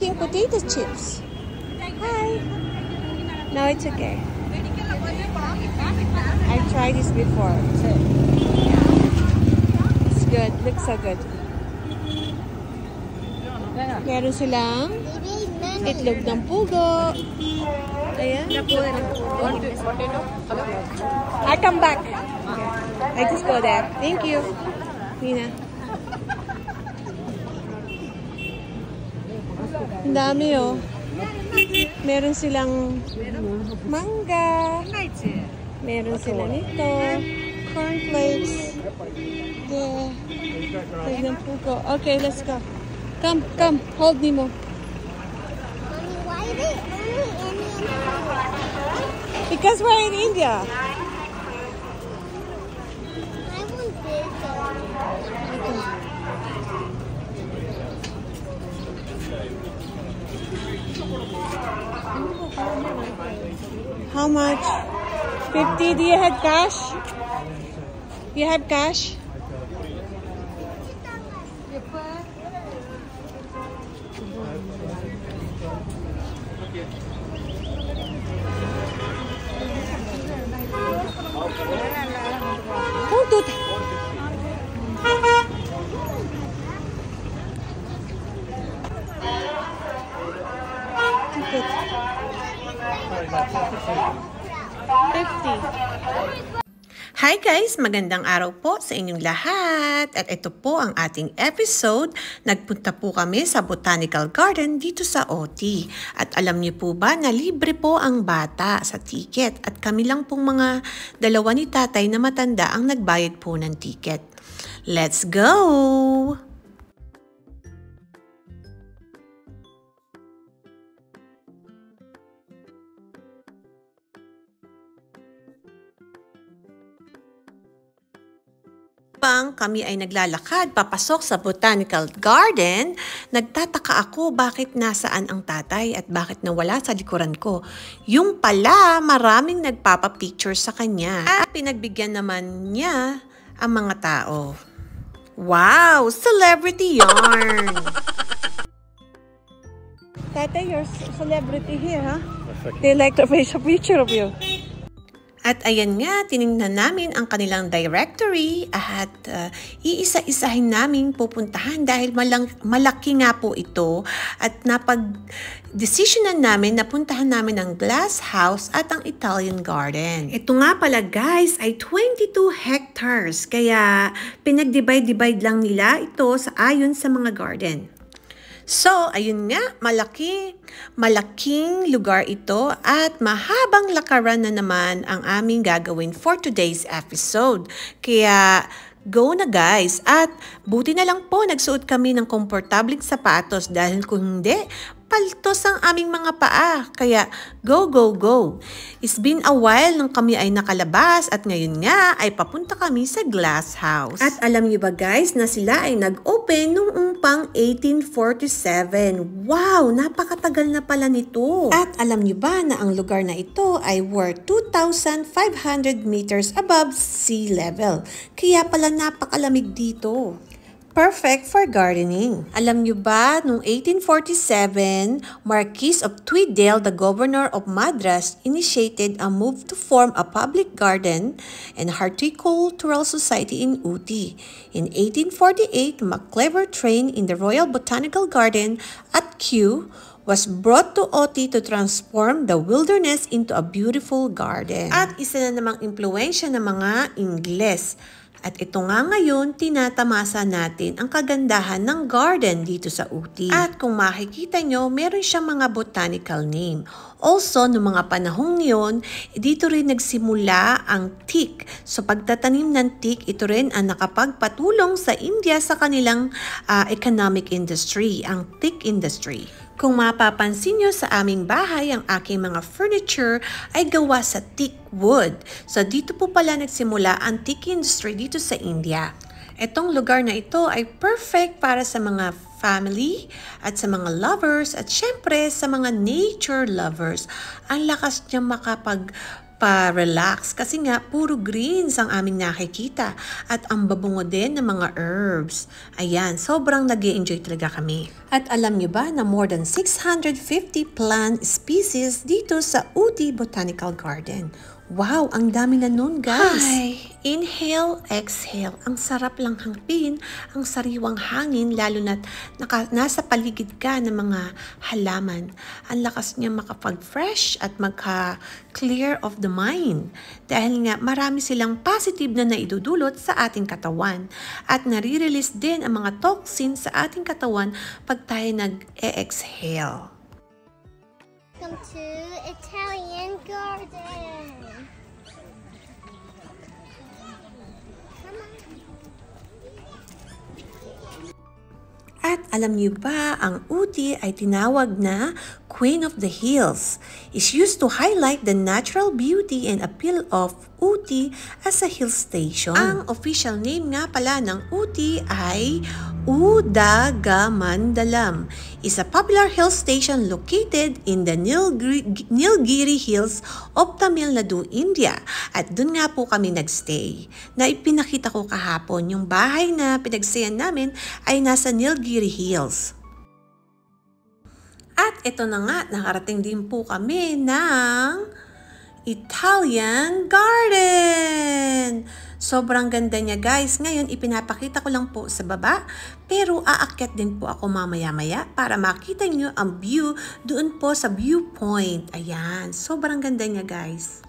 eating potato chips. Hi. No, it's okay. I've tried this before. So it's good. Looks so good. Meron silang itlog ng pugo. Ayan. I come back. I just go there. Thank you, Nina. Ang dami oh. Meron silang mangga. Meron sila nito. Cornflakes. Yeah. Itlog ng pugo. Okay, let's go. Come, come. Hold me more. Why are they only Indian? Because we're in India. I want this. How much? 50. Do you have cash? You have cash? Don't do that. Good. 50. Hi guys! Magandang araw po sa inyong lahat. At ito po ang ating episode. Nagpunta po kami sa Botanical Garden dito sa OT. At alam niyo po ba na libre po ang bata sa ticket. At kami lang pong mga dalawa ni tatay na matanda ang nagbayad po ng ticket. Let's go! Habang kami ay naglalakad papasok sa Botanical Garden, nagtataka ako bakit nasaan ang tatay at bakit nawala sa likuran ko. Yung pala, maraming nagpapapicture sa kanya at pinagbigyan naman niya ang mga tao. Wow! Celebrity yarn! Tatay, you're celebrity here, huh? Perfect. They like to face a picture of you. At ayan nga, tinignan namin ang kanilang directory at iisa-isahin namin pupuntahan dahil malaki nga po ito at napag-desisyonan namin na puntahan namin ang Glass House at ang Italian Garden. Ito nga pala guys ay 22 hectares kaya pinag-divide lang nila ito sa ayon sa mga garden. So, ayun nga, malaking lugar ito at mahabang lakaran na naman ang aming gagawin for today's episode. Kaya, go na guys! At buti na lang po nagsuot kami ng komportabling sapatos dahil kung hindi, paltos ang aming mga paa. Kaya, go, go, go! It's been a while nang kami ay nakalabas at ngayon nga ay papunta kami sa Glass House. At alam niyo ba guys na sila ay nag-open noong pang 1847. Wow! Napakatagal na pala nito. At alam niyo ba na ang lugar na ito ay worth 2,500 meters above sea level. Kaya pala napakalamig dito. Perfect for gardening. Alam niyo ba, noong 1847, Marquis of Tweeddale, the governor of Madras, initiated a move to form a public garden and horticultural society in Ooty. In 1848, MacClever trained in the Royal Botanical Garden at Kew was brought to Ooty to transform the wilderness into a beautiful garden. At isa na namang impluensya ng mga Ingles. At ito nga ngayon, tinatamasa natin ang kagandahan ng garden dito sa Ooty. At kung makikita nyo, meron siyang mga botanical name. Also, noong mga panahong yon, dito rin nagsimula ang teak. So pagtatanim ng teak, ito rin ang nakapagpatulong sa India sa kanilang economic industry, ang teak industry. Kung mapapansin nyo sa aming bahay, ang aking mga furniture ay gawa sa teak wood. So dito po pala nagsimula ang teak industry dito sa India. Itong lugar na ito ay perfect para sa mga family at sa mga lovers at syempre sa mga nature lovers. Ang lakas niya pa-relax kasi nga puro greens ang aming nakikita at ang babungo din ng mga herbs. Ayan, sobrang nag-i-enjoy talaga kami. At alam nyo ba na more than 650 plant species dito sa Uti Botanical Garden? Wow, ang dami na nun, guys. Hi! Inhale, exhale. Ang sarap lang hangpin, ang sariwang hangin, lalo na't nasa paligid ka ng mga halaman. Ang lakas niya makapag-fresh at magka-clear of the mind. Dahil nga marami silang positive na naidudulot sa ating katawan. At nare-release din ang mga toxins sa ating katawan pag tayo nag-e-exhale. Welcome to Italian Garden. At alam niyo ba, ang Uti ay tinawag na Queen of the Hills. Is used to highlight the natural beauty and appeal of Uti as a hill station. Ang official name nga pala ng Uti ay Udagamandalam. Is a popular hill station located in the Nilgiri Hills of Tamil Nadu, India. At dun nga po kami nagstay. Na ipinakita ko kahapon, yung bahay na pinagsayan namin ay nasa Nilgiri Hills. At ito na nga, nakarating din po kami ng Italian Garden. Sobrang ganda niya, guys. Ngayon, ipinapakita ko lang po sa baba. Pero aakyat din po ako mamaya-maya para makita niyo ang view doon po sa viewpoint. Ayan, sobrang ganda niya, guys.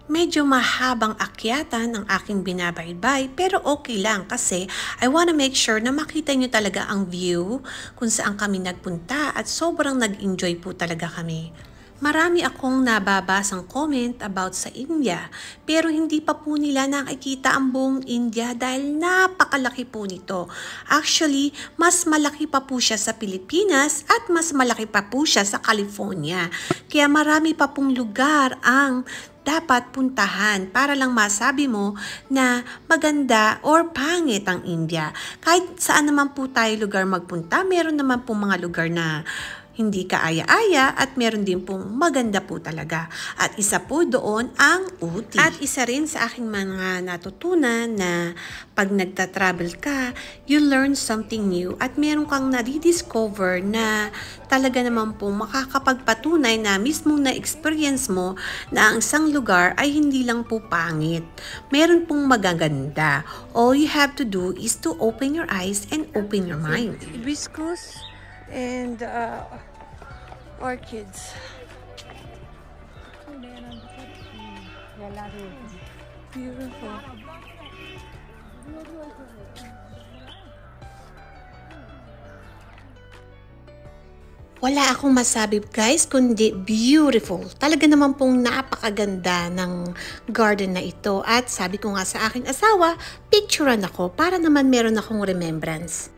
Medyo mahabang akyatan ang aking binabaybay pero okay lang kasi I wanna make sure na makita nyo talaga ang view kung saan kami nagpunta at sobrang nag-enjoy po talaga kami. Marami akong nababasang comment about sa India pero hindi pa po nila nakikita ang buong India dahil napakalaki po nito. Actually, mas malaki pa po siya sa Pilipinas at mas malaki pa po siya sa California. Kaya marami pa pong lugar ang dapat puntahan para lang masabi mo na maganda or pangit ang India. Kahit saan naman po tayo lugar magpunta, meron naman po mga lugar na hindi kaaya-aya at meron din pong maganda po talaga. At isa po doon ang Uti. At isa rin sa aking mga natutunan na pag nagta-travel ka, you learn something new at meron kang nadidiscover na talaga naman pong makakapagpatunay na mismong na-experience mo na ang isang lugar ay hindi lang po pangit. Meron pong magaganda. All you have to do is to open your eyes and open your mind. Hibiscus and orchids. Beautiful. Wala akong masabi, guys, kundi beautiful. Talaga naman pong napakaganda ng garden na ito. At sabi ko nga sa aking asawa, picturean ako para naman meron akong remembrance.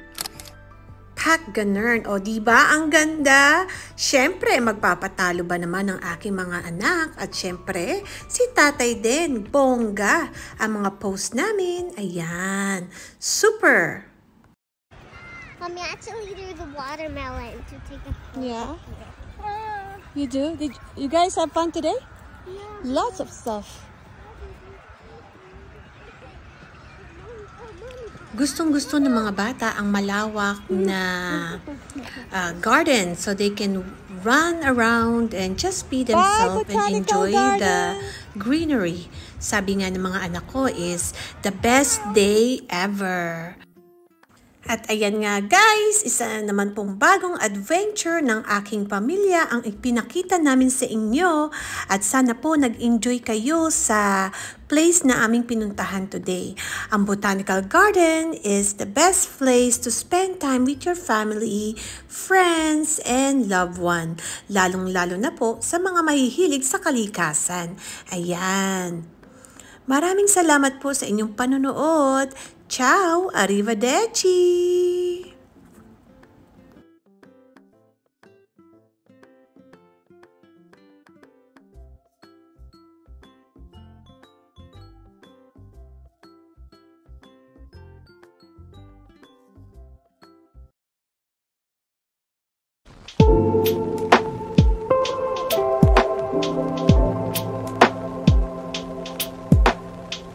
Kak, ganun. O, diba? Ang ganda. Siyempre, magpapatalo ba naman ang aking mga anak? At siyempre, si tatay din. Bongga. Ang mga post namin. Ayan. Super. Mommy, actually do the watermelon to take a photo. Yeah. You do? Did you guys have fun today? Yeah. Lots of stuff. Gustong-gusto ng mga bata ang malawak na garden so they can run around and just be themselves and enjoy the greenery. Sabi nga ng mga anak ko is the best day ever. At ayan nga guys, isa naman pong bagong adventure ng aking pamilya ang ipinakita namin sa inyo at sana po nag-enjoy kayo sa place na aming pinuntahan today. Ang Botanical Garden is the best place to spend time with your family, friends, and loved one. Lalong-lalo na po sa mga mahihilig sa kalikasan. Ayan. Maraming salamat po sa inyong panonood. Ciao! Arrivederci!